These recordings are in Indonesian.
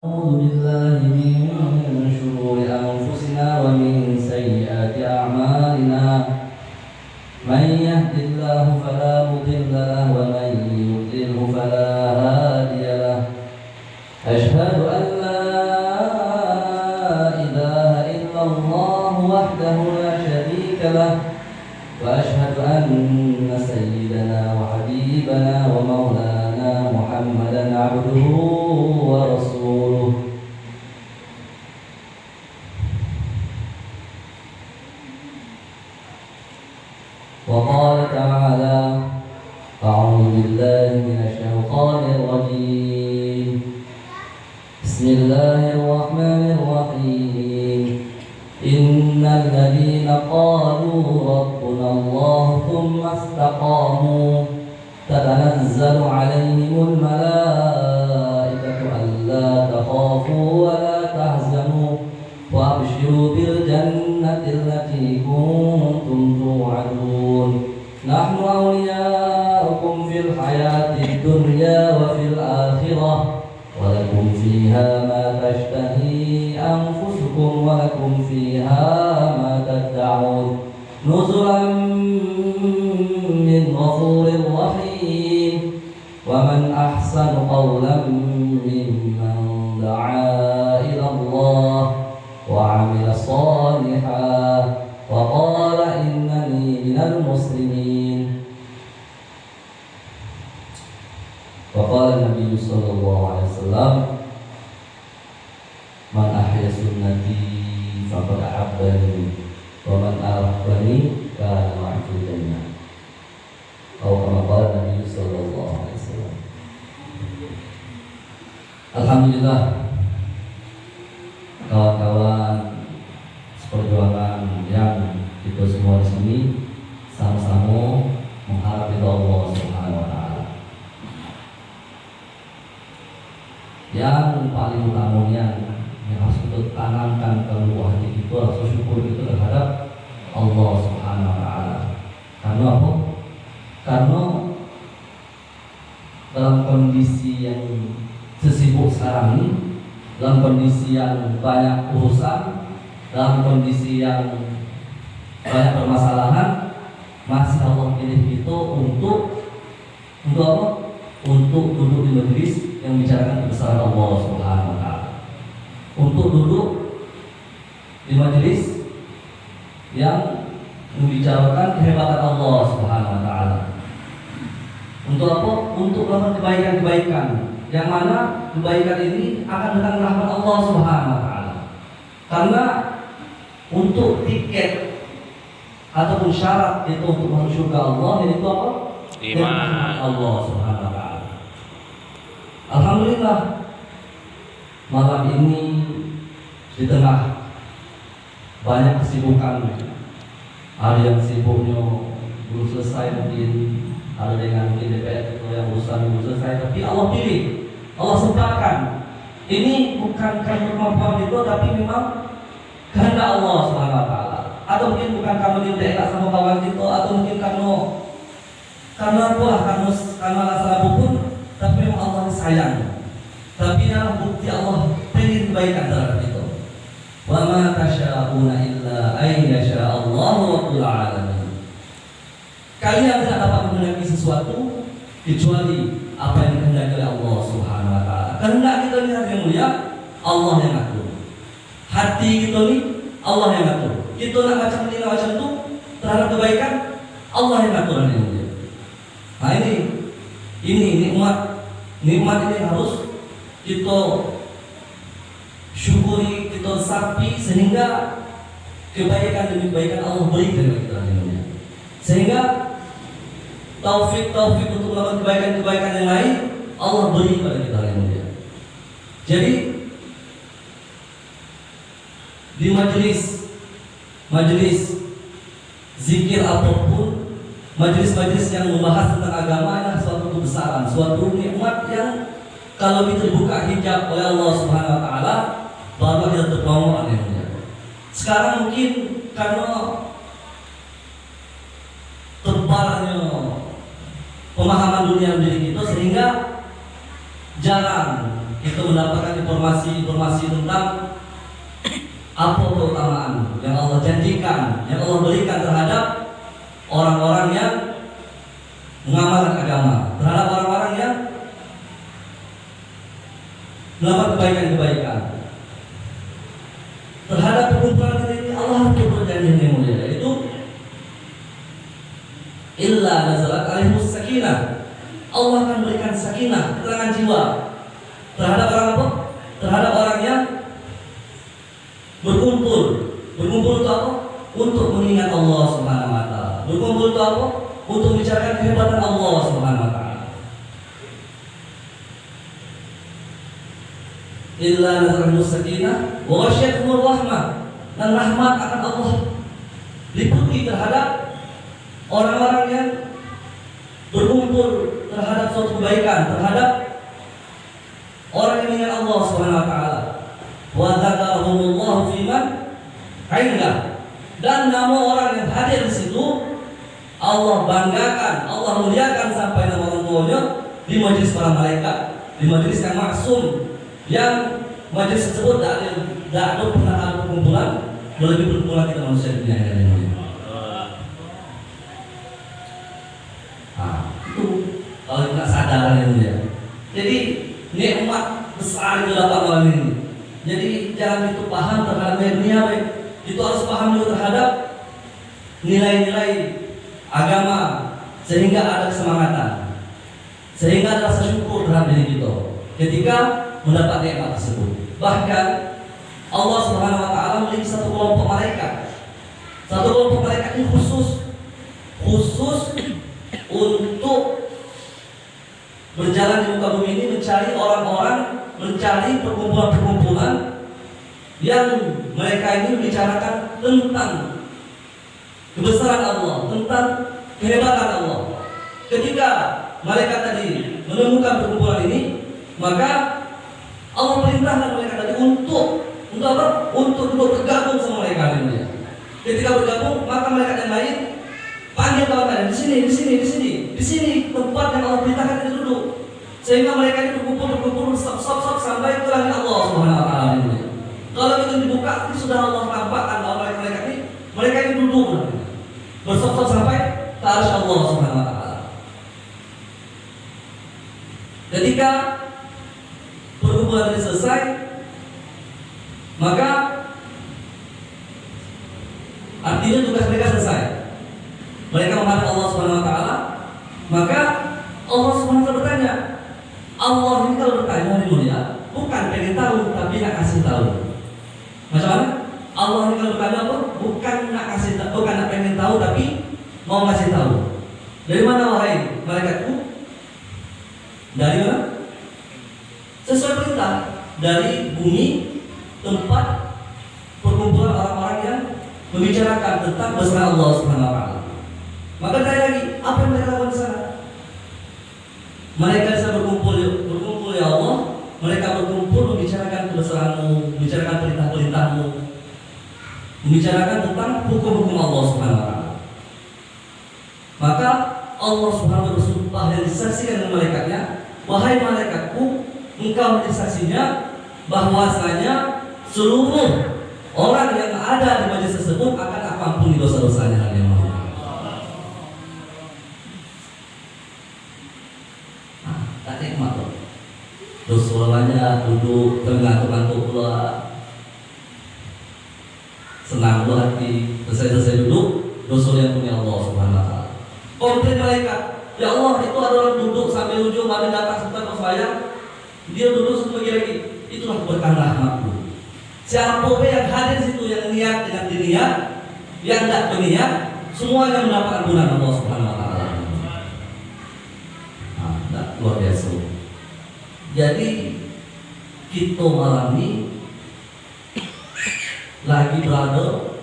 أعوذ بالله من شرور أنفسنا ومن سيئات أعمالنا من يهد الله فلا مضل له ومن يضلله فلا هادي له أشهد أن لا إله إلا الله وحده لا شريك له وأشهد أن سيدنا وحبيبنا ومولانا محمدا عبده ورسوله وقال تعالى أعوذ بالله من الشيطان الرجيم بسم الله الرحمن الرحيم إن الذين قالوا ربنا الله ثم استقاموا تتنزل عليهم الملائكة ألا تخافوا ولا تحزنوا وأبشروا بالجنة التي كنتم توعدون نحن أولياؤكم في الحياة الدنيا وفي الآخرة ولكم فيها ما تشتهي أنفسكم ولكم فيها ما تدعون نزلا من غفور رحيم ومن أحسن قولا ممن دعا إلى الله وعمل صالحا وقال إنني من المسلمين وقال النبي صلى الله عليه وسلم من أحيا سنتي فقد أحبني ومن أحبني كان معي في الجنة atau kama qala Nabi sallallahu alaihi wasallam. Alhamdulillah, kawan-kawan seperjuangan yang kita semua di sini sama-sama mengharap ridha Allah Subhanahu wa taala. Yang paling utamanya yang harus kita tanamkan dalam buah hati kita, rasa syukur kita terhadap Allah Subhanahu wa taala. Karena apa? Karena dalam kondisi yang sesibuk sekarang ini, dalam kondisi yang banyak urusan, dalam kondisi yang banyak permasalahan, masih Allah pilih kita untuk apa? Untuk duduk di majelis yang bicarakan kebesaran Allah Subhanahu wa taala. Untuk duduk di majelis yang membicarakan kehebatan Allah Subhanahu wa taala. Untuk apa? Untuk melakukan kebaikan-kebaikan yang mana kebaikan ini akan datang rahmat Allah Subhanahu wa taala. Karena untuk tiket ataupun syarat itu untuk masuk surga Allah yaitu apa? Iman Allah Subhanahu wa taala. Alhamdulillah, malam ini di tengah banyak kesibukan, ada yang sibuknya belum selesai, mungkin ada dengan mungkin DPR itu yang urusan belum selesai, tapi Allah pilih, Allah sempatkan. Ini bukan karena kemampuan itu, tapi memang kehendak Allah Subhanahu wa taala. Atau mungkin bukan karena dia sama kawan itu, atau mungkin karena apalah, karena alasan apapun, tapi memang Allah sayang. Tapi dalam bukti Allah pengen kebaikan terhadap itu. Wa ma tasyauna illa ay yasha Allahu rabbul alamin. Kalian tidak dapat mengenai sesuatu kecuali apa yang dikehendaki oleh Allah Subhanahu wa taala. Kehendak kita ini yang mulia, Allah yang atur. Hati kita ini Allah yang atur. Kita nak macam ini macam itu terhadap kebaikan, Allah yang atur yang mulia. Nah ini nikmat ini harus kita syukuri, kita sapi sehingga kebaikan demi kebaikan Allah berikan kepada kita dunia. Sehingga taufik untuk melakukan kebaikan yang lain Allah beri kepada kita dunia. Jadi di majelis zikir ataupun majelis yang membahas tentang agama adalah suatu kebesaran, suatu nikmat yang kalau itu dibuka hijab oleh Allah Subhanahu wa taala baru kita terbawa olehnya. Sekarang mungkin karena tebalnya pemahaman dunia menjadi kita sehingga jarang kita mendapatkan informasi tentang apa keutamaan yang Allah janjikan, yang Allah berikan terhadap orang-orang yang mengamalkan agama, terhadap orang-orang yang melakukan kebaikan-kebaikan. Terhadap perkumpulan ini Allah berjanji yang mulia, yaitu illa nazalat alaihimus sakinah. Allah akan berikan sakinah, ketenangan jiwa terhadap orang apa? Terhadap orang yang berkumpul. Berkumpul itu apa? Untuk mengingat Allah Subhanahu wa taala. Berkumpul itu apa? Untuk membicarakan kehebatan Allah Subhanahu wa taala. Illa nazarul sakinah wa ghasyiyatuhur rahmah. Dan rahmat akan Allah liputi terhadap orang-orang yang berkumpul terhadap suatu kebaikan, terhadap orang yang mengingat Allah Subhanahu wa taala. Wa dzakarahumullahu fi man 'indah. Dan nama orang yang hadir di situ Allah banggakan, Allah muliakan sampai nama orang tuanya di majelis para malaikat, di majelis yang maksum, yang majelis tersebut tidak ada pernah ada perkumpulan melebihi perkumpulan kita manusia di dunia ini. Itu kalau kita sadar ini ya. Jadi nikmat besar itu dapat malam ini. Jadi jangan itu paham terhadap dunia, itu harus paham juga terhadap nilai-nilai agama, sehingga ada kesemangatan, sehingga ada rasa syukur terhadap diri kita ketika mendapat nikmat tersebut. Bahkan Allah Subhanahu wa taala memiliki satu kelompok malaikat. Satu kelompok malaikat ini khusus untuk berjalan di muka bumi ini, mencari orang-orang, mencari perkumpulan-perkumpulan yang mereka ini membicarakan tentang kebesaran Allah, tentang kehebatan Allah. Ketika malaikat tadi menemukan perkumpulan ini, maka Allah perintahkan mereka tadi untuk apa? Untuk bergabung sama mereka ini. Ketika bergabung, maka mereka yang lain panggil kawan kalian di sini tempat yang Allah perintahkan itu duduk. Sehingga mereka itu berkumpul stop sampai ke langit Allah Subhanahu wa taala ini. Kalau itu dibuka, itu sudah Allah tampakkan bahwa mereka ini duduk bersop sampai ke arsy Allah Subhanahu wa taala. Ketika perkumpulan ini selesai, maka artinya tugas mereka selesai. Mereka menghadap Allah Subhanahu wa taala, maka Allah Subhanahu wa taala bertanya. Allah ini kalau bertanya hari mulia, bukan pengen tahu tapi nak kasih tahu. Macam mana? Allah ini kalau bertanya apa? Bukan nak kasih tahu, bukan nak pengen tahu tapi mau kasih tahu. Dari mana wahai malaikatku? Dari mana? Sesuai perintah dari bumi, tempat perkumpulan orang-orang yang membicarakan tentang besar Allah Subhanahu wa taala. Maka tanya lagi, apa yang mereka lakukan di sana? Mereka bisa berkumpul ya Allah. Mereka berkumpul membicarakan kebesaranmu, membicarakan perintah-perintahmu, membicarakan tentang hukum-hukum Allah Subhanahu wa taala. Maka Allah Subhanahu wa taala bersumpah dan disaksikan dengan malaikatnya, wahai malaikatku, engkau menjadi saksinya bahwasanya seluruh orang yang ada di majelis tersebut akan aku ampuni dosa-dosanya. Nikmat loh. Terus sekolahnya duduk tergantung-gantung pula, senang loh hati. Selesai duduk, dosa yang punya Allah Subhanahu wa taala. Komplain malaikat, ya Allah itu ada orang duduk sampai ujung ada datang sebentar ke saya, dia duduk sebagai lagi. Itulah berkah rahmatku. Siapa yang hadir di situ yang niat dengan diniat, yang tidak berniat, semuanya mendapat ampunan Allah Subhanahu wa taala. Luar biasa. Jadi kita malam ini lagi berada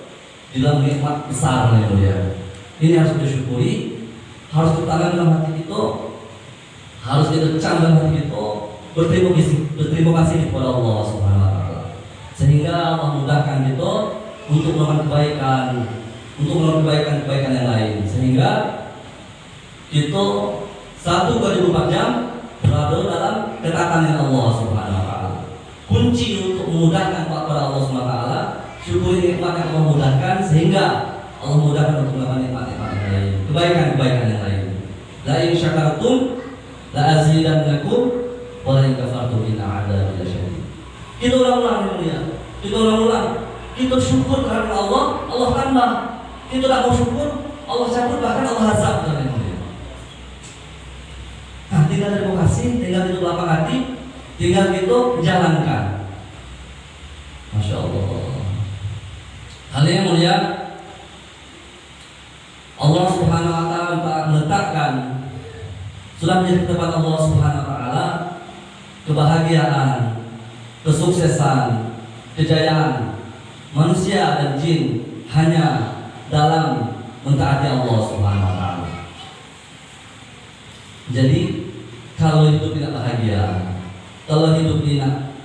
di dalam nikmat besar yang mulia. Ini harus disyukuri, harus ditanam dalam hati kita, harus dicam dalam hati kita. Berterima kasih kepada Allah Subhanahu wa taala. Sehingga Allah mudahkan kita untuk melakukan kebaikan yang lain. Sehingga kita 1 kali 24 jam berada dalam ketaatan Allah Subhanahu wa taala. Kunci untuk memudahkan kepada Allah Subhanahu wa taala, syukuri nikmat yang Allah mudahkan sehingga Allah mudahkan untuk melakukan nikmat-nikmat yang lain, kebaikan-kebaikan yang lain. La in syakartum la azidannakum wa la in kafartum inna 'adzabi lasyadid. Kita ulang-ulang ya. Kita ulang-ulang. Kita syukur kepada Allah, Allah tambah. Kita tak mau syukur, Allah cabut, bahkan Allah azab dan lain-lain. Nah, tinggal terima kasih, tinggal itu lapang hati, tinggal itu jalankan. Masya Allah. Hal yang mulia, Allah Subhanahu wa taala meletakkan sudah menjadi tempat Allah Subhanahu wa taala kebahagiaan, kesuksesan, kejayaan manusia dan jin hanya dalam mentaati Allah Subhanahu wa taala. Jadi kalau hidup tidak bahagia, kalau hidup tidak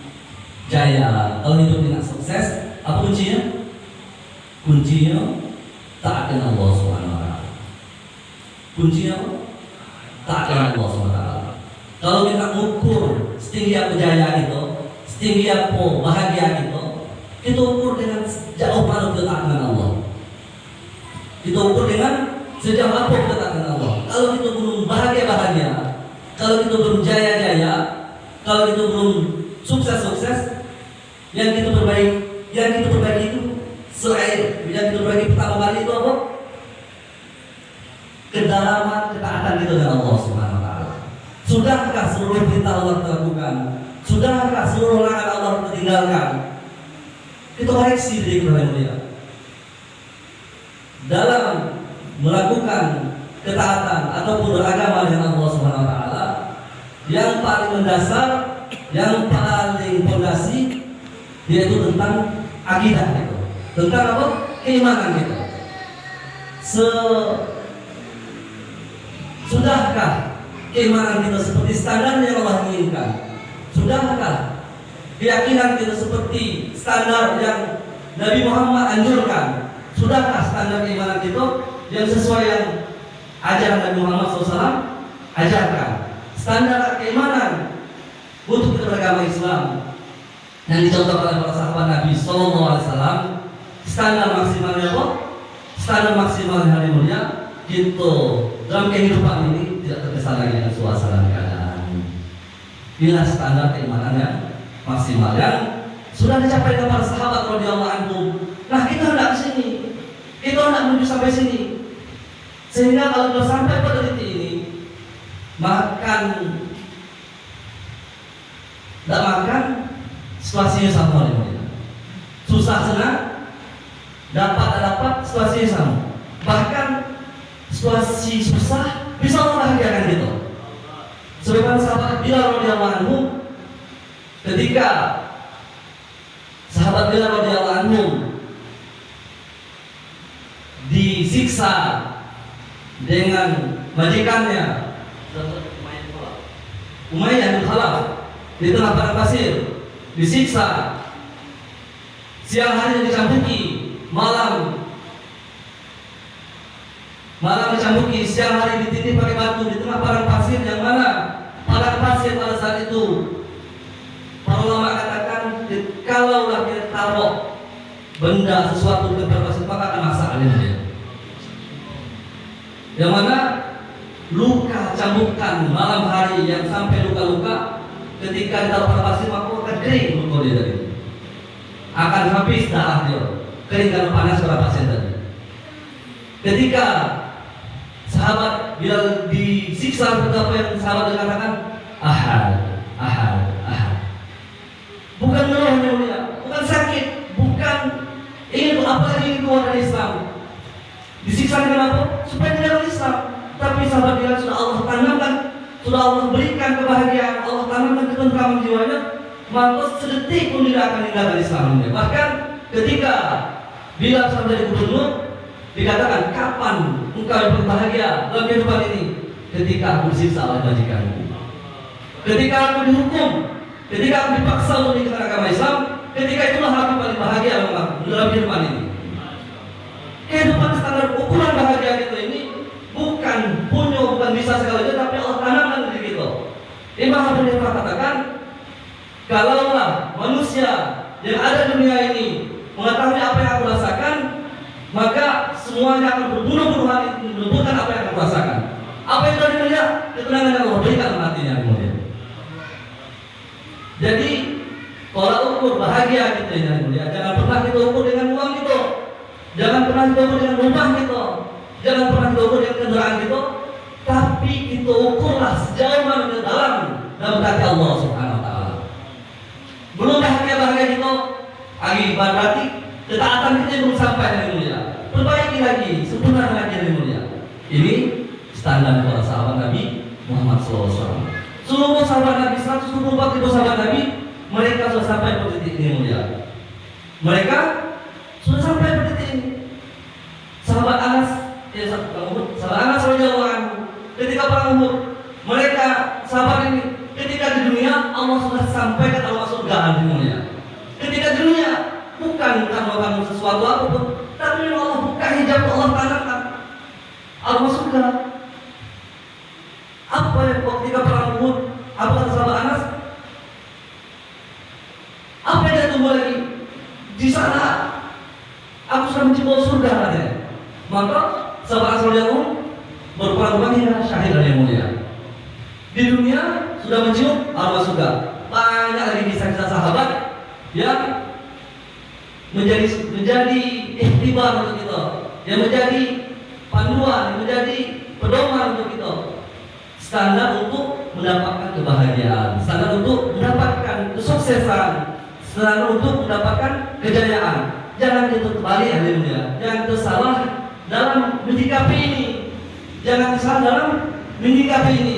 jaya, kalau hidup tidak sukses, apa kuncinya? Kuncinya taatkan Allah Subhanahu wa taala. Kuncinya taatkan Allah Subhanahu wa taala. Kalau kita ukur setinggi apa jaya itu, setinggi apa bahagia itu, kita ukur dengan sejauh mana kita taat dengan Allah. Kita ukur dengan sejauh apa kita taat dengan Allah. Kalau kita belum bahagia, kalau kita belum jaya-jaya, kalau kita belum sukses-sukses, yang kita perbaiki itu selain yang kita perbaiki pertama kali itu apa? Kedalaman ketaatan kita dengan Allah Subhanahu wa taala. Sudahkah seluruh perintah Allah kita lakukan? Sudahkah seluruh larangan Allah kita tinggalkan? Kita koreksi diri kita yang mulia. Dalam melakukan ketaatan ataupun beragama dengan Allah Subhanahu wa taala, yang paling mendasar, yang paling fondasi yaitu tentang akidah kita. Tentang apa? Keimanan kita. Sudahkah keimanan kita seperti standar yang Allah inginkan? Sudahkah keyakinan kita seperti standar yang Nabi Muhammad anjurkan? Sudahkah standar keimanan kita yang sesuai yang ajaran Nabi Muhammad SAW ajarkan? Standar keimanan untuk kita beragama Islam yang dicontohkan oleh para sahabat Nabi SAW, standar maksimalnya apa? Standar maksimalnya hari mulia kita dalam kehidupan ini tidak terkesan lagi dengan suasana keadaan. Inilah standar keimanan yang maksimal yang sudah dicapai oleh para sahabat radhiyallahu anhum. Nah, kita hendak ke sini, kita hendak menuju sampai sini, sehingga kalau sudah sampai pada titik ini, tidak makan situasinya sama dengan susah senang, dapat situasinya sama. Bahkan situasi susah bisa membahagiakan kita. Sebagaimana sahabat Bilal radhiyallahu anhu, ketika sahabat Bilal radhiyallahu anhu disiksa dengan majikannya Umayyah bin Khalaf di tengah padang pasir, disiksa, siang hari dicambuki, malam dicambuki, siang hari ditindih pakai batu di tengah padang pasir, yang mana padang pasir pada saat itu para ulama katakan kalaulah kita taruh benda sesuatu ke padang pasir maka akan masak dia. Yang mana luka cambukan malam hari yang sampai luka-luka ketika ditaruh pada pasir maka akan kering luka dia tadi, akan habis darah dia, kering karena panas pada pasir tadi. Ketika sahabat bila disiksa seperti apa yang sahabat dikatakan ahad, bukan ngeluh yang mulia, bukan sakit, bukan ingin apa lagi keluar dari Islam. Disiksa dengan apa? Supaya tidak Islam. Tapi sahabat bilang sudah Allah tanamkan, sudah Allah berikan kebahagiaan, Allah tanamkan ketentraman jiwanya, maka sedetik pun tidak akan meninggalkan Islam. Bahkan ketika bila sampai jadi gubernur, dikatakan kapan engkau berbahagia dalam kehidupan ini? Ketika aku disiksa oleh majikanku, ketika aku dihukum, ketika aku dipaksa untuk meninggalkan agama Islam, ketika itulah aku paling bahagia dalam kehidupan ini. Kehidupan standar ukuran bahagia kita ini bukan punya, bukan bisa sekali, tapi Allah tanamkan diri kita. semuanya akan berburu-buru hati menuntutkan apa yang aku rasakan. Apa yang tadi mulia, ketenangan yang Allah berikan hatinya mulia. Jadi tolak ukur bahagia kita yang mulia, jangan pernah kita ukur dengan uang kita, jangan pernah kita ukur dengan rumah kita, jangan pernah kita ukur dengan kendaraan kita, tapi kita ukurlah sejauh mana kita dalam hati Allah Subhanahu Wa Taala. Belum bahagia kita, berarti ketaatan kita belum sampai yang mulia. Perbaiki lagi, sempurna lagi yang mulia. Ini standar para sahabat Nabi Muhammad SAW. Seluruh sahabat Nabi, 124.000 sahabat Nabi, mereka sudah sampai pada titik ini mulia. Mereka sudah sampai pada titik ini. Sahabat Anas, sahabat Anas radhiyallahu anhu, ketika perang Uhud, mereka sahabat ini, ketika di dunia Allah sudah sampaikan Allah surga di dunia. Ketika di dunia bukan melakukan sesuatu apapun, tapi Allah buka hijab, Allah tanamkan Allah surga. Apa yang ketika perang Uhud, apa kata sahabat Anas? Apa yang dia tunggu lagi? Di sana aku sudah mencium surga katanya. Maka sahabat Anas radhiyallahu berperang hingga syahid yang mulia. Di dunia sudah mencium aroma surga. Banyak lagi kisah-kisah sahabat yang menjadi ikhtibar untuk kita, yang menjadi panduan, yang menjadi pedoman untuk kita. Standar untuk mendapatkan kebahagiaan, standar untuk mendapatkan kesuksesan, standar untuk mendapatkan kejayaan. Jangan kita terbalik akhirnya, jangan tersalah dalam menyikapi ini, jangan tersalah dalam menyikapi ini.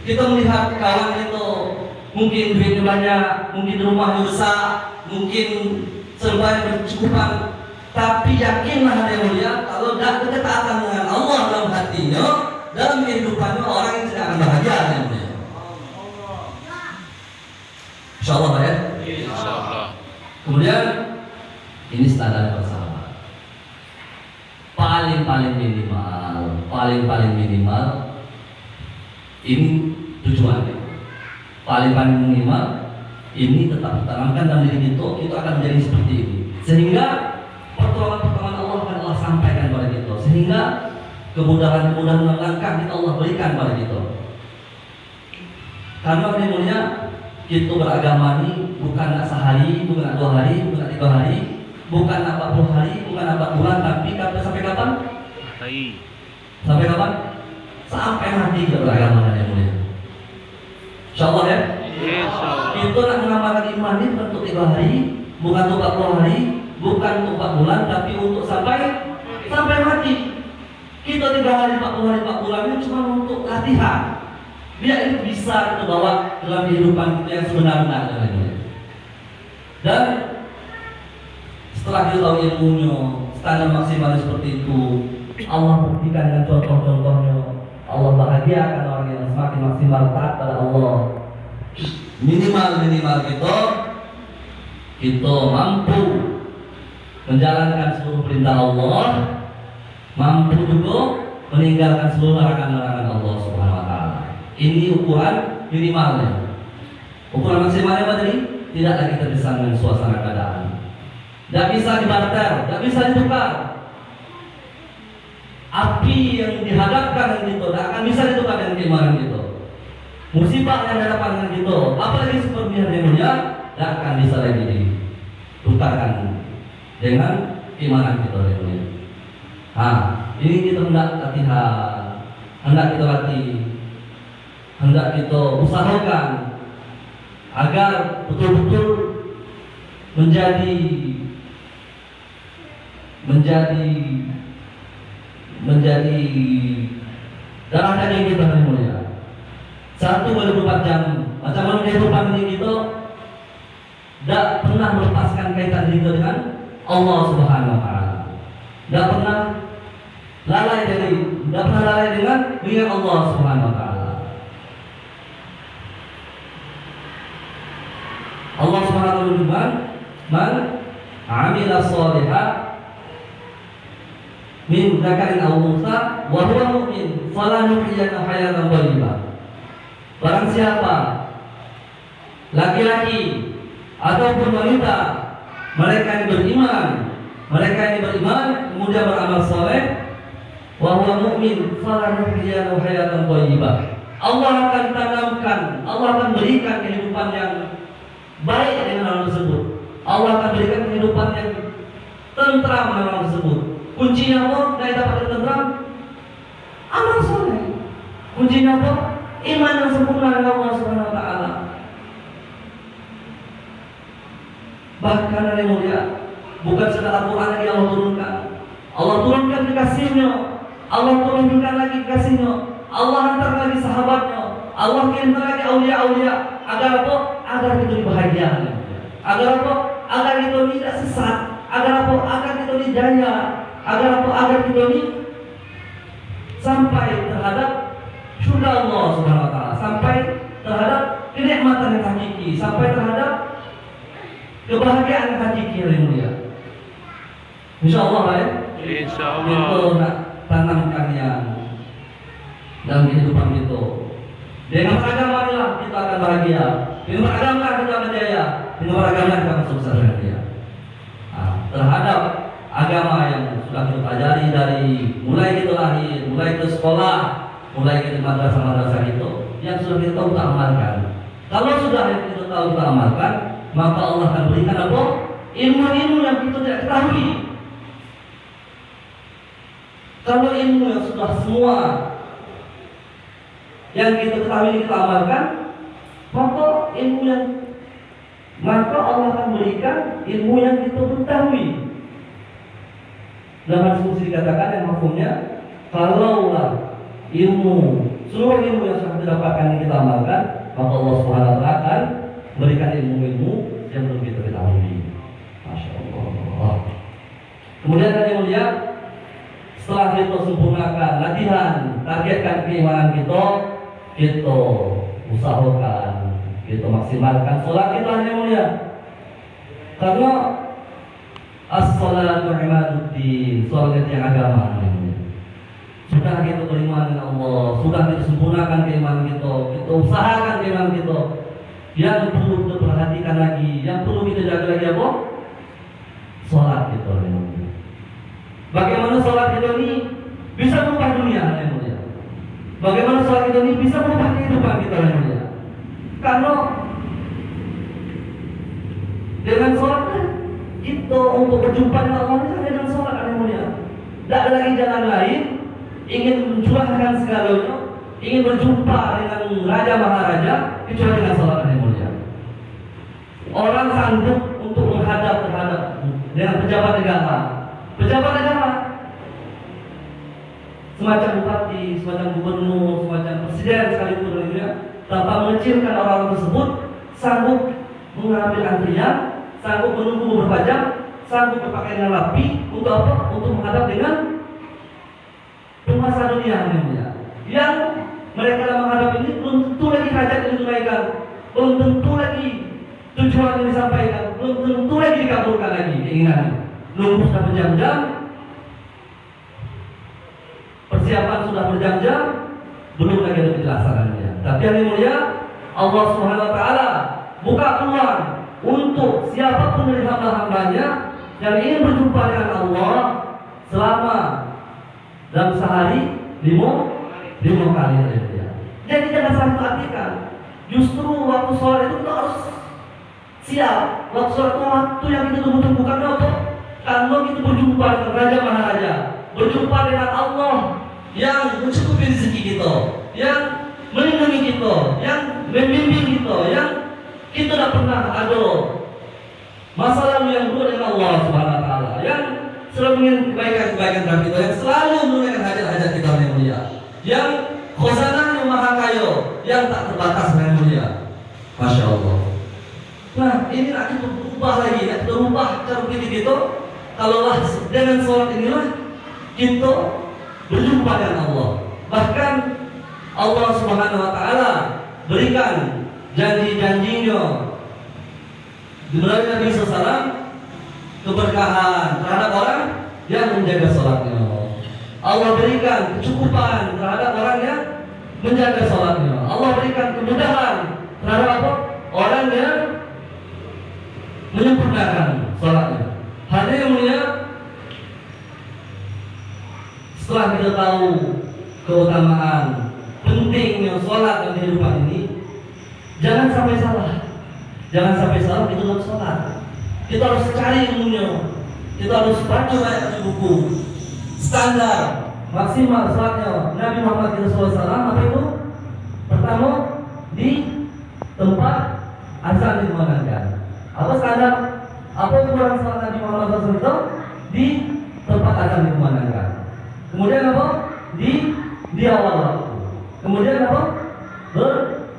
Kita melihat kawan itu mungkin duitnya banyak, mungkin rumahnya besar, mungkin serba berkecukupan, tapi yakinlah yang mulia, kalau tidak ketaatan dengan Allah dalam hatinya, dalam kehidupannya, orang yang tidak akan bahagia yang mulia. Insyaallah ya. Insyaallah. Kemudian ini standar persahabatan. Paling minimal ini tujuannya. Paling minimal ini tetap ditanamkan dalam diri kita akan menjadi seperti ini. Sehingga pertolongan Allah akan Allah sampaikan kepada kita. Sehingga kemudahan-kemudahan langkah kita Allah berikan pada kita. Karena sebenarnya kita beragama ini bukan sehari, bukan 2 hari, bukan 3 hari, bukan 40 hari, bukan 4 bulan, tapi sampai kapan? Sampai kapan? Sampai mati kita beragama yang mulia. Insyaallah ya. Kita nak mengamalkan iman ini bukan untuk 3 hari, bukan untuk 40 hari, bukan untuk 4 bulan, tapi untuk sampai mati. Kita 3 hari, 40 hari, 4 bulan ini cuma untuk latihan. Biar itu bisa kita bawa dalam kehidupan kita yang sebenarnya. Dan setelah kita tahu ilmunya, standar maksimal seperti itu, Allah buktikan dengan contoh-contohnya. Allah bahagiakan orang yang semakin maksimal taat pada Allah. Minimal kita mampu menjalankan seluruh perintah Allah, mampu juga meninggalkan seluruh larangan-larangan Allah Subhanahu Wa Taala. Ini ukuran minimalnya. Ukuran maksimalnya apa tadi? Tidak lagi terkesan dengan suasana keadaan. Tidak bisa dibarter, tidak bisa ditukar. Api yang dihadapkan dengan kita tidak akan bisa ditukar dengan keimanan kita. Musibah yang dihadapkan dengan kita, apalagi seperti yang mulia, tidak akan bisa lagi ditukarkan dengan keimanan kita yang mulia. Ini kita hendak latihan, hendak kita latih, hendak kita usahakan agar betul-betul menjadi darah daging kita yang mulia. 1/24 jam macam mana kehidupan ini kita tidak pernah melepaskan kaitan kita dengan Allah Subhanahu Wa Taala. Tidak pernah lalai dengan mengingat Allah Subhanahu Wa Taala. Allah Subhanahu Wa Taala berfirman, "Man 'amila shalihan min dzakarin aw unsa wa huwa mu'min falanuhyiyannahu hayatan thayyibah." Barang siapa laki-laki ataupun wanita mereka yang beriman kemudian beramal soleh, wa huwa mu'min falanuhyiyannahu hayatan thayyibah. Allah akan tanamkan, Allah akan berikan kehidupan yang baik dengan orang tersebut. Allah akan berikan kehidupan yang tentram dengan orang tersebut. Kuncinya apa? Dari dapat tentram, amal soleh. Kuncinya apa? Iman yang sempurna dengan Allah Subhanahu Wa Taala. Bahkan yang mulia, bukan sekedar Al-Quran yang Allah turunkan. Allah turunkan kekasihnya, Allah turunkan lagi kekasihnya, Allah hantar lagi sahabatnya, Allah kirimkan lagi aulia-aulia. Agar apa? Agar kita bahagia. Agar apa? Agar kita tidak sesat. Agar apa? Agar kita dijaya. Agar apa? Agar kita ini sampai terhadap surga Allah Subhanahu Wa Taala, sampai terhadap kenikmatan yang hakiki, sampai terhadap kebahagiaan yang hakiki yang mulia. Insyaallah ya. Insyaallah. Itu nak tanamkan yang dalam kehidupan itu. Dengan agama inilah kita akan bahagia. Dengan agama kita akan jaya. Dengan agama kita akan sukses dia. Terhadap agama yang sudah kita pelajari dari mulai kita lahir, mulai ke sekolah, mulai ke madrasah-madrasah itu, yang sudah kita tahu kita amalkan. Kalau sudah yang kita tahu kita amalkan, maka Allah akan berikan apa? Ilmu-ilmu yang kita tidak ketahui. Kalau ilmu yang sudah semua yang kita ketahui kita amalkan, maka Allah akan berikan ilmu yang kita ketahui. Dalam hadis Qudsi dikatakan yang mafhumnya, kalaulah seluruh ilmu yang sudah kita dapatkan yang kita amalkan, maka Allah Subhanahu Wa Taala akan berikan ilmu-ilmu yang belum kita ketahui. Masya Allah. Kemudian yang mulia, setelah kita sempurnakan latihan, targetkan keimanan kita usahakan, kita maksimalkan sholat kita yang mulia. Karena as-salatu imaduddin, sholat yang agama yang mulia. Sudah kita beriman dengan Allah, sudah kita sempurnakan keimanan kita usahakan keimanan kita. Yang perlu kita perhatikan lagi, yang perlu kita jaga lagi apa? Sholat kita yang mulia. Bagaimana sholat kita ini bisa merubah dunia yang mulia? Bagaimana sholat kita ini bisa merubah kehidupan kita yang mulia? Karena dengan sholat kita untuk berjumpa dengan Allah ini hanya dengan sholat yang mulia. Tidak ada lagi jalan lain. Ingin mencurahkan segalanya, ingin berjumpa dengan Raja Maharaja kecuali dengan sholat yang mulia. Orang sanggup untuk menghadap terhadap dengan pejabat negara, semacam bupati, semacam gubernur, semacam presiden sekalipun ya, tanpa mengecilkan orang tersebut, sanggup mengambil antrian, sanggup menunggu beberapa jam, sanggup berpakaian rapi untuk apa? Untuk menghadap dengan penguasa dunia ya. Yang mereka dalam menghadap ini belum tentu lagi hajat yang ditunaikan, belum tentu lagi tujuan yang disampaikan, belum tentu lagi dikabulkan lagi keinginan. Nunggu sudah berjam-jam, persiapan sudah berjam-jam, belum lagi ada penjelasannya. Tapi yang mulia, Allah Subhanahu Wa Taala buka peluang untuk siapapun dari hamba-hambanya yang ingin berjumpa dengan Allah selama dalam sehari 5 kali ya. Jadi jangan salah artikan. Justru waktu sholat itu kita harus siap. Waktu sholat itu waktu yang kita tunggu-tunggu. Karena apa? Karena kita berjumpa dengan Raja Maharaja, berjumpa dengan Allah yang mencukupi rezeki kita, yang melindungi kita, yang membimbing kita, yang kita tidak pernah ada masa lalu yang buruk dengan Allah Subhanahu Wa Taala, yang selalu ingin kebaikan dalam kita, yang selalu menunaikan hajat-hajat kita yang mulia, yang khazanah yang maha kaya, yang tak terbatas dengan mulia. Masya Allah. Nah ini nak kita berubah lagi, nak kita ubah cara pikir kita. Kalaulah dengan sholat inilah kita berjumpa dengan Allah. Bahkan Allah Subhanahu Wa Taala berikan janji-janjinya melalui Nabi SAW keberkahan terhadap orang yang menjaga sholatnya. Allah berikan kecukupan terhadap orang yang menjaga sholatnya. Allah berikan kemudahan terhadap apa? Orang yang menyempurnakan sholatnya. Hadir yang mulia, setelah setelah kita tahu keutamaan pentingnya sholat dalam kehidupan ini, jangan sampai salah. Jangan sampai salah itu dalam sholat. Kita harus cari ilmunya. Kita harus baca banyak buku. Standar maksimal sholatnya Nabi Muhammad SAW apa itu? Pertama, di tempat azan dikumandangkan. Apa standar? Apa ukuran sholat Nabi Muhammad SAW itu? Di tempat azan dikumandangkan. Kemudian apa? Di awal waktu. Kemudian apa?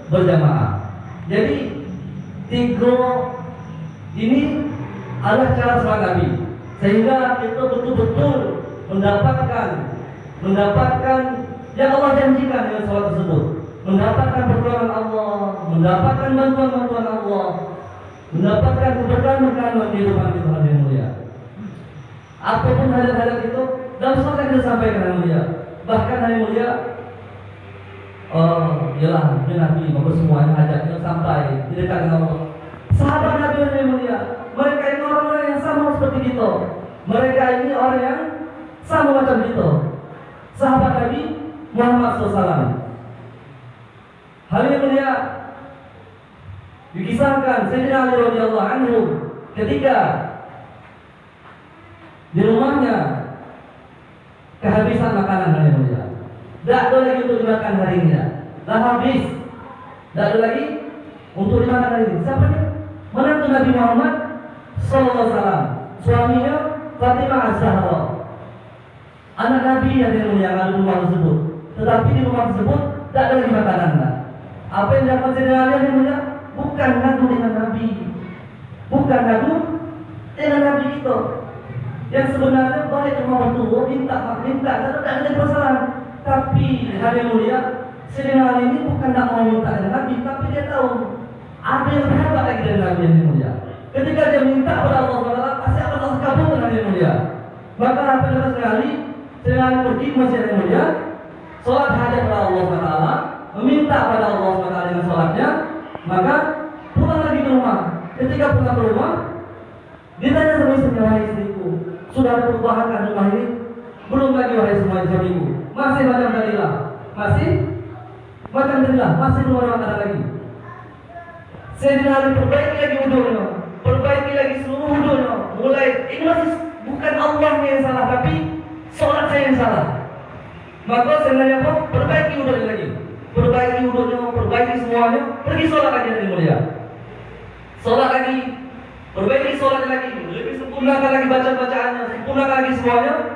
Berjamaah. Jadi tiga ini adalah cara sholat Nabi, sehingga kita betul-betul mendapatkan yang Allah janjikan dengan sholat tersebut, mendapatkan pertolongan Allah, mendapatkan bantuan Allah, mendapatkan keberkahan di kehidupan kita yang mulia. Apapun hal-hal itu dalam sholat yang kita sampaikan yang mulia, bahkan yang mulia, ialah Nabi nomor semuanya ajaknya sampai di dekat dengan Allah. Sahabat Nabi yang mulia, mereka ini orang-orang yang sama seperti kita. Mereka ini orang yang sama macam kita. Sahabat Nabi Muhammad SAW. Hal yang mulia dikisahkan Sayyidina Ali radhiyallahu anhu ketika di rumahnya kehabisan makanan yang mulia. Tidak ada lagi untuk dimakan hari ini. Dah habis. Tidak ada lagi untuk dimakan hari ini. Siapa dia? Menantu Nabi Muhammad SAW, suaminya Fatimah Az-Zahra, anak Nabi yang ada di rumah tersebut. Tetapi di rumah tersebut tidak ada lagi makanan. Apa yang dapat Sayyidina Ali yang mulia? Bukan ngadu dengan Nabi, bukan ngadu dengan Nabi itu. Yang sebenarnya balik ke rumah mertua, minta, tidak ada permasalahan. Tapi hal yang mulia, Sayyidina Ali ini bukan tidak mau minta dengan Nabi, tapi dia tahu ada yang berhebat lagi dari Nabi yang mulia. Ketika dia minta kepada Allah SWT, pasti akan Allah kabulkan Nabi yang mulia. Maka apa yang sekali, Sayyidina Ali pergi ke masjid yang mulia, sholat hajat kepada Allah SWT, meminta kepada Allah SWT dengan sholatnya, maka pulang lagi ke rumah. Ketika pulang ke rumah, ditanya sama istrinya, wahai istriku, sudah ada perubahan kan rumah ini? Belum lagi wahai semua suamiku. Masih macam tadilah, masih belum ada makanan lagi. Sayyidina Ali perbaiki lagi wudhunya, perbaiki lagi seluruh wudhunya. Mulai ini masih bukan Allah yang salah, tapi sholat saya yang salah. Maka Sayyidina Ali perbaiki wudhunya lagi, perbaiki semuanya, pergi sholat lagi yang mulia. Sholat lagi, perbaiki sholatnya lagi, lebih sempurnakan lagi bacaannya, sempurnakan lagi semuanya.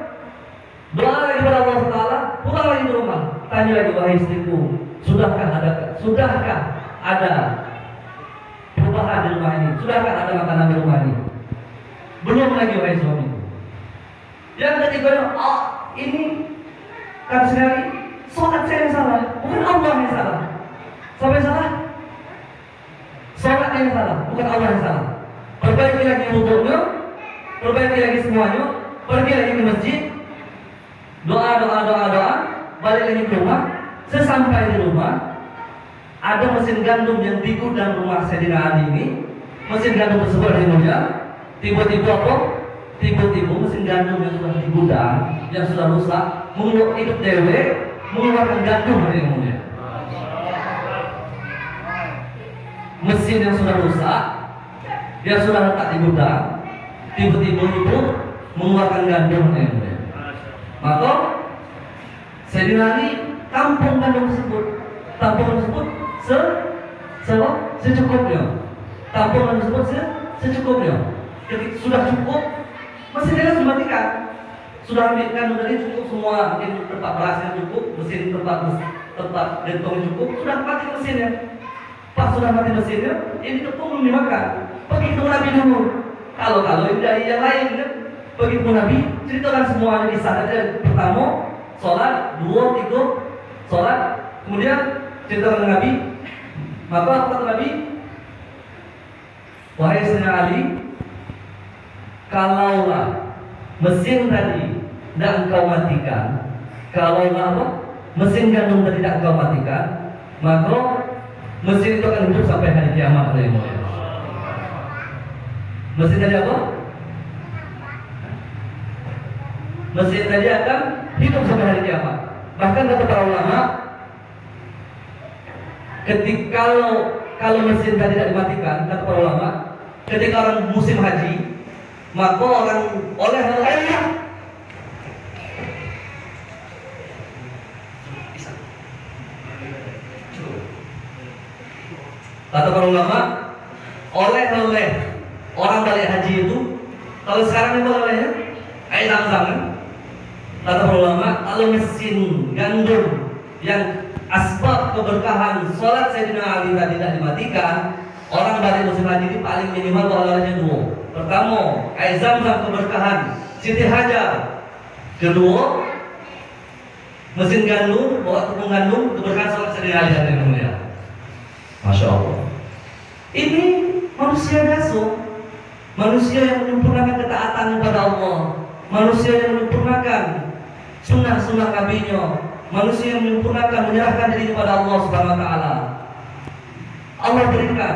Doa lagi kepada Allah Taala, pulang lagi ke rumah. Tanya lagi, wahai istriku, sudahkah ada perubahan di rumah ini? Sudahkah ada makanan di rumah ini? Belum lagi, wahai suamiku. Yang ketiga, ini kan sekali sholat saya yang salah, bukan Allah yang salah. Siapa yang salah? Sholat yang salah, bukan Allah yang salah. Perbaiki lagi wudhunya, perbaiki lagi semuanya, pergi lagi ke masjid. Doa, balik lagi ke rumah. Sesampai di rumah, ada mesin gandum yang di gudang rumah Sayyidina Ali ini. Mesin gandum tersebut tiba-tiba mesin gandum yang sudah di gudang, yang sudah rusak, mengeluarkan gandum dari mulutnya. Mesin yang sudah rusak, yang sudah letak di gudang, tiba-tiba itu mengeluarkan gandum dari mulutnya. Maka Sayyidina Ali tampung gandum tersebut secukupnya. Tampung gandum tersebut secukupnya. Ketika sudah cukup, mesinnya sudah dimatikan. Sudah ambil gandum tadi cukup semua, mungkin tempat berasnya cukup, mesin tempat gentong cukup, sudah mati mesinnya. Pas sudah mati mesinnya, ini tepung belum dimakan. Pergi ke Nabi dulu. Kalau ini dari yang lain kan, pergi ke Nabi, ceritakan semuanya di sana. Pertama, sholat, 2, 3, sholat, kemudian ceritakan Nabi. Maka kata Nabi, wahai Sayyidina Ali, kalaulah mesin tadi tidak engkau matikan, mesin gandum tadi tidak engkau matikan, maka mesin itu akan hidup sampai hari kiamat. Mesin tadi apa? Mesin tadi akan hidup sampai hari kiamat. Bahkan kata para ulama, ketika kalau mesin tadi tidak dimatikan, kata para ulama, ketika orang musim haji, maka orang oleh kata para ulama, oleh orang balik haji itu, kalau sekarang ini olehnya air zam-zam kan? Kata para ulama, kalau mesin gandum yang asbab keberkahan sholat Sayyidina Ali tadi tidak dimatikan, orang balik musim haji ini paling minimal olahraga dua. Pertama, air zam-zam keberkahan Siti Hajar. Kedua, mesin gandum, bawa tepung gandum keberkahan sholat Sayyidina Ali tadi namanya. Masya Allah. Ini manusia biasa, manusia yang menyempurnakan ketaatan kepada Allah, manusia yang menyempurnakan sunnah-sunnah Nabi-Nya, manusia yang menyempurnakan menyerahkan diri kepada Allah Subhanahu Wa Taala. Allah berikan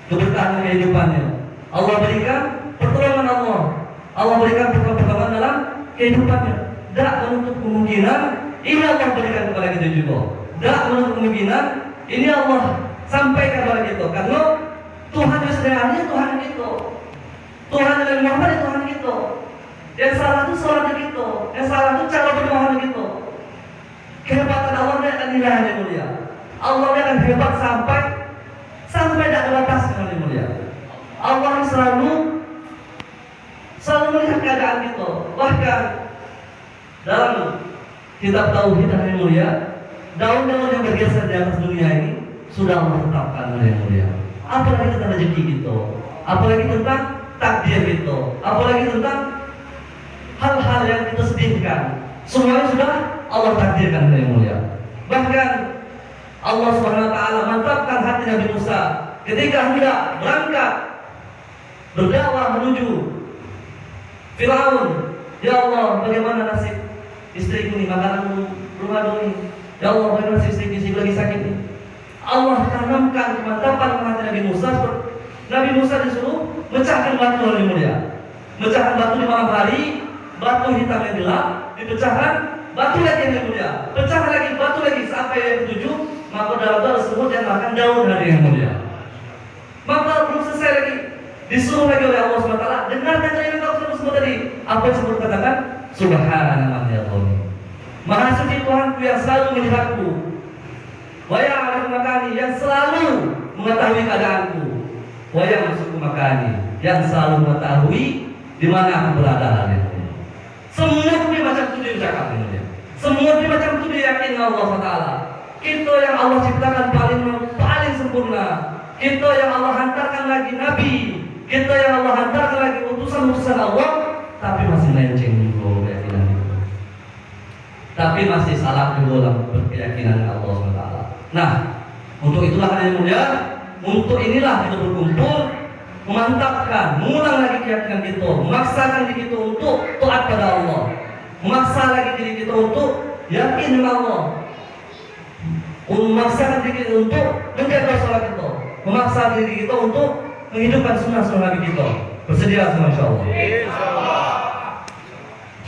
keberkahan kehidupannya, Allah berikan pertolongan Allah, Allah berikan pertolongan dalam kehidupannya. Tak menutup kemungkinan ini Allah berikan kepada kita juga. Tak menutup kemungkinan ini Allah sampaikan kepada kita, karena Tuhan yang sederhana Tuhan kita, Tuhan yang Muhammad itu Tuhan kita. Yang salah itu sholatnya kita, yang salah itu cara berdoa kita. Kehebatan Allah dia akan nilai yang mulia. Allah dia akan hebat sampai tidak ada batasnya yang mulia. Allah selalu melihat keadaan kita. Bahkan dalam kitab Tauhid yang mulia, daun-daun yang bergeser di atas dunia ini sudah Allah tetapkan yang mulia. Apalagi tentang rezeki kita, apalagi tentang takdir kita, apalagi tentang hal-hal yang kita sedihkan, semuanya sudah Allah takdirkan yang mulia. Bahkan Allah Subhanahu Wa Taala mantapkan hati Nabi Musa ketika hendak berangkat berdakwah menuju Firaun. Ya Allah, bagaimana nasib istriku ini, makanan rumah ini? Ya Allah, bagaimana nasib istriku lagi sakit ini? Allah tanamkan kemantapan hati Nabi Musa. Nabi Musa disuruh mecahkan batu yang mulia, mecahkan batu di malam hari, batu hitam yang gelap, dipecahkan batu lagi yang mulia, pecah lagi batu lagi sampai yang ketujuh. Maka dalam doa tersebut yang makan daun dari yang mulia. Maka belum selesai lagi, disuruh lagi oleh Allah SWT, dengarkan yang kau sebut tadi. Apa yang sebut katakan? Subhanallah ya Allah. Maha suci Tuhanku yang selalu melihatku, wa ya'lamu makani, yang selalu mengetahui keadaanku, wa ya'lamu makani, yang selalu mengetahui di mana aku berada hari ini. Semua ini macam itu dia cakap ini. Semua ini macam itu dia yakin Allah SWT. Kita yang Allah ciptakan paling sempurna. Kita yang Allah hantarkan lagi Nabi. Kita yang Allah hantarkan lagi utusan-utusan Allah. Tapi masih melenceng juga keyakinan itu. Tapi masih salah juga dalam berkeyakinan Allah SWT. Nah, untuk itulah yang mulia, untuk inilah kita berkumpul, memantapkan, mengulang lagi keyakinan kita, memaksakan diri kita untuk taat pada Allah, memaksa lagi diri kita untuk yakin dengan Allah, memaksakan diri kita untuk menjaga sholat kita, memaksa diri kita untuk menghidupkan sunnah-sunnah Nabi kita. Bersedia semua insyaallah. Insyaallah.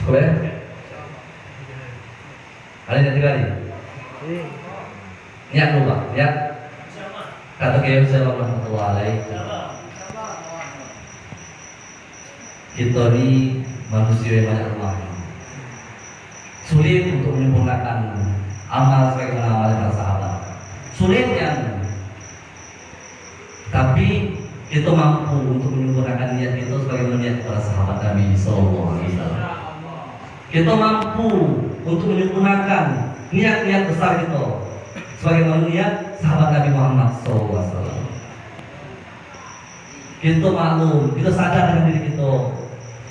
Cukup ya? Kalian yang tiga kali. Niat dulu Pak, ya. Kata Kiai Sallallahu Alaihi Wasallam. Kita ini manusia yang banyak lemah. Sulit untuk menyempurnakan amal sebagaimana amal para sahabat. Sulit yang, tapi kita mampu untuk menyempurnakan niat kita sebagaimana niat para sahabat Nabi Sallallahu Alaihi Wasallam. Kita mampu untuk menyempurnakan niat-niat besar kita sebagaimana niat sahabat Nabi Muhammad SAW. Kita maklum, kita sadar dengan diri kita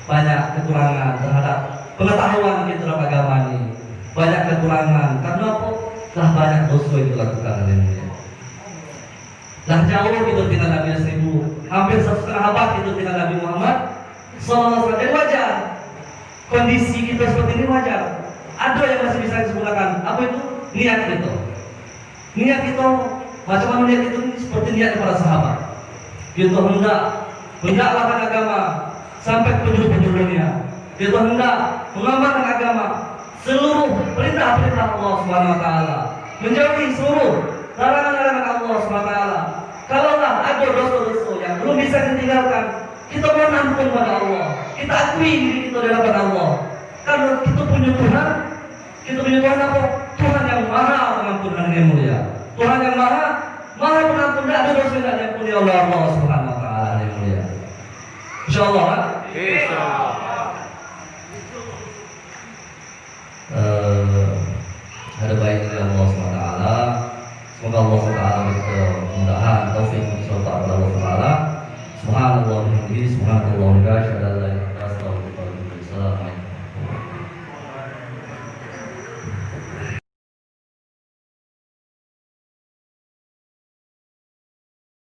banyak kekurangan terhadap pengetahuan kita dalam agama ini. Banyak kekurangan, karena apa? Lah banyak dosa itu lakukan oleh dia. Lah jauh kita tinggal Nabi 1000, hampir 1,5 abad kita tinggal Nabi Muhammad SAW. Jadi wajar kondisi kita seperti ini, wajar. Ada yang masih bisa disempurnakan. Apa itu? Niat kita. Niat kita, macam mana niat itu seperti niat para sahabat. Kita hendak mendakwahkan agama sampai ke penjuru-penjuru dunia. Kita hendak mengamalkan agama seluruh perintah-perintah Allah Subhanahu wa taala, menjauhi seluruh larangan-larangan Allah Subhanahu wa taala. Kalaulah ada dosa-dosa yang belum bisa ditinggalkan, kita mohon ampun kepada Allah. Kita akui diri kita di hadapan Allah. Karena kita punya Tuhan. Kita punya Tuhan apa? Tuhan yang maha pengampunan yang mulia. Tuhan yang maha pengampun, tidak ada dosa yang diampuni oleh Allah Subhanahu wa taala yang mulia. Insyaallah kan? Insyaallah. Ada baik dari Allah Subhanahu wa taala. Semoga Allah Subhanahu wa taala memberikan kemudahan, taufik, serta Allah Subhanahu wa taala. Subhanallah wa bihamdihi, subhanallah wa bihamdihi,